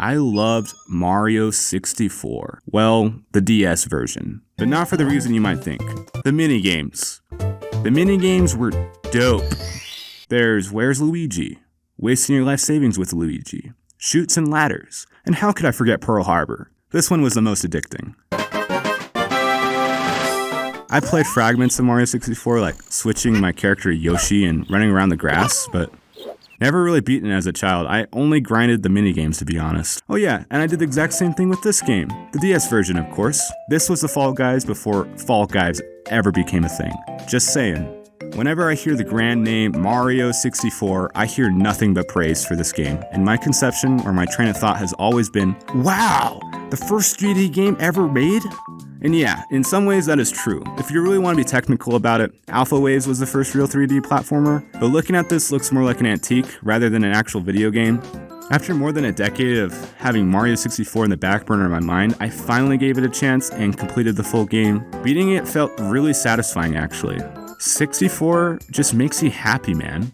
I loved Mario 64. Well, the DS version. But not for the reason you might think. The minigames. The minigames were dope. There's Where's Luigi? Wasting your life savings with Luigi. Chutes and ladders. And how could I forget Pearl Harbor? This one was the most addicting. I played fragments of Mario 64, like switching my character Yoshi and running around the grass, but never really beaten as a child. I only grinded the minigames, to be honest. Oh yeah, and I did the exact same thing with this game. The DS version, of course. This was the Fall Guys before Fall Guys ever became a thing. Just saying. Whenever I hear the grand name Mario 64, I hear nothing but praise for this game. And my conception, or my train of thought, has always been, wow, the first 3D game ever made? And yeah, in some ways that is true. If you really want to be technical about it, Alpha Waves was the first real 3D platformer, but looking at this looks more like an antique rather than an actual video game. After more than a decade of having Mario 64 in the back burner of my mind, I finally gave it a chance and completed the full game. Beating it felt really satisfying actually. 64 just makes you happy, man,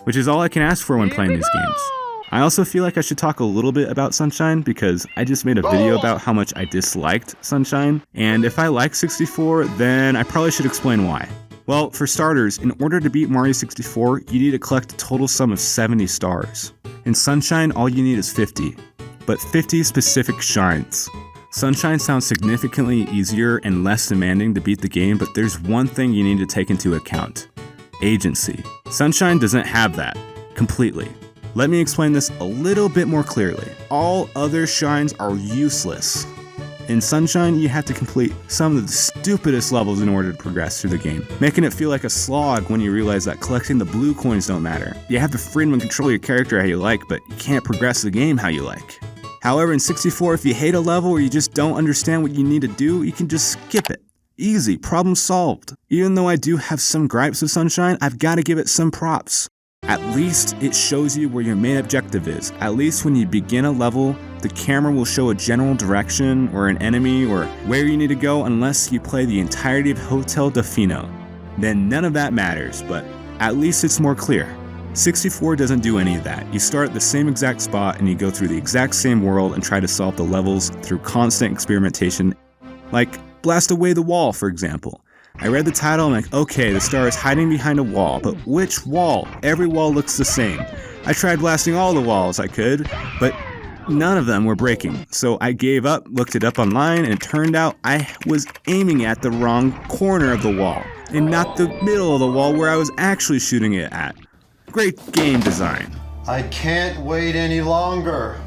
which is all I can ask for when playing these games. I also feel like I should talk a little bit about Sunshine because I just made a video about how much I disliked Sunshine, and if I like 64, then I probably should explain why. Well, for starters, in order to beat Mario 64, you need to collect a total sum of 70 stars. In Sunshine, all you need is 50, but 50 specific shines. Sunshine sounds significantly easier and less demanding to beat the game, but there's one thing you need to take into account: agency. Sunshine doesn't have that, completely. Let me explain this a little bit more clearly. All other shines are useless. In Sunshine, you have to complete some of the stupidest levels in order to progress through the game, making it feel like a slog when you realize that collecting the blue coins don't matter. You have the freedom to control your character how you like, but you can't progress the game how you like. However, in 64, if you hate a level or you just don't understand what you need to do, you can just skip it. Easy, problem solved. Even though I do have some gripes with Sunshine, I've got to give it some props. At least it shows you where your main objective is. At least when you begin a level, the camera will show a general direction or an enemy or where you need to go unless you play the entirety of Hotel Delfino. Then none of that matters, but at least it's more clear. 64 doesn't do any of that. You start at the same exact spot and you go through the exact same world and try to solve the levels through constant experimentation. Like blast away the wall, for example. I read the title and I'm like, okay, the star is hiding behind a wall, but which wall? Every wall looks the same. I tried blasting all the walls I could, but none of them were breaking. So I gave up, looked it up online, and it turned out I was aiming at the wrong corner of the wall, and not the middle of the wall where I was actually shooting it at. Great game design. I can't wait any longer.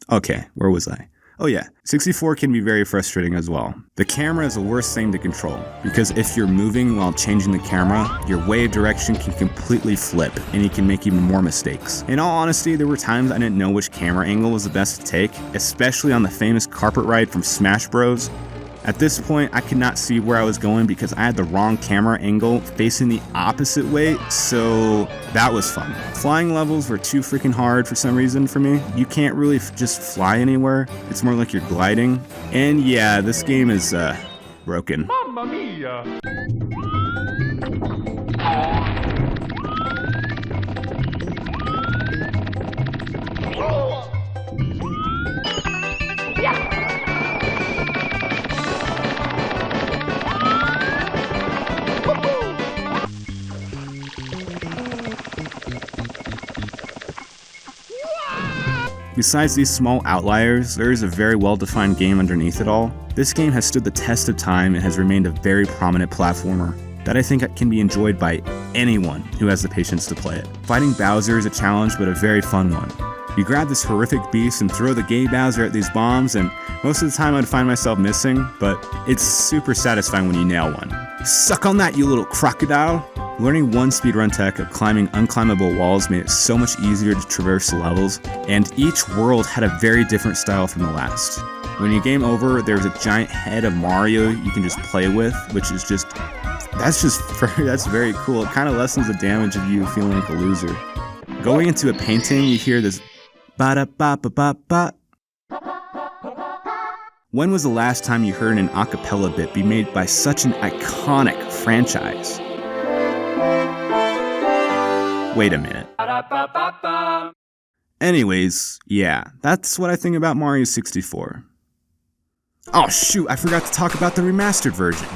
Okay, where was I? Oh yeah, 64 can be very frustrating as well. The camera is the worst thing to control, because if you're moving while changing the camera, your way of direction can completely flip, and you can make even more mistakes. In all honesty, there were times I didn't know which camera angle was the best to take, especially on the famous carpet ride from Smash Bros. At this point, I could not see where I was going because I had the wrong camera angle facing the opposite way, so that was fun. Flying levels were too freaking hard for some reason for me. You can't really just fly anywhere. It's more like you're gliding. And yeah, this game is, broken. Mamma mia! Besides these small outliers, there is a very well-defined game underneath it all. This game has stood the test of time and has remained a very prominent platformer that I think can be enjoyed by anyone who has the patience to play it. Fighting Bowser is a challenge, but a very fun one. You grab this horrific beast and throw the gay Bowser at these bombs, and most of the time I'd find myself missing, but it's super satisfying when you nail one. Suck on that, you little crocodile! Learning one speedrun tech of climbing unclimbable walls made it so much easier to traverse the levels, and each world had a very different style from the last. When you game over, there's a giant head of Mario you can just play with, which is that's very cool. It kind of lessens the damage of you feeling like a loser. Going into a painting, you hear this ba-da-ba-ba-ba-ba. When was the last time you heard an acapella bit be made by such an iconic franchise? Wait a minute. Anyways, yeah, that's what I think about Mario 64. Oh shoot, I forgot to talk about the remastered version.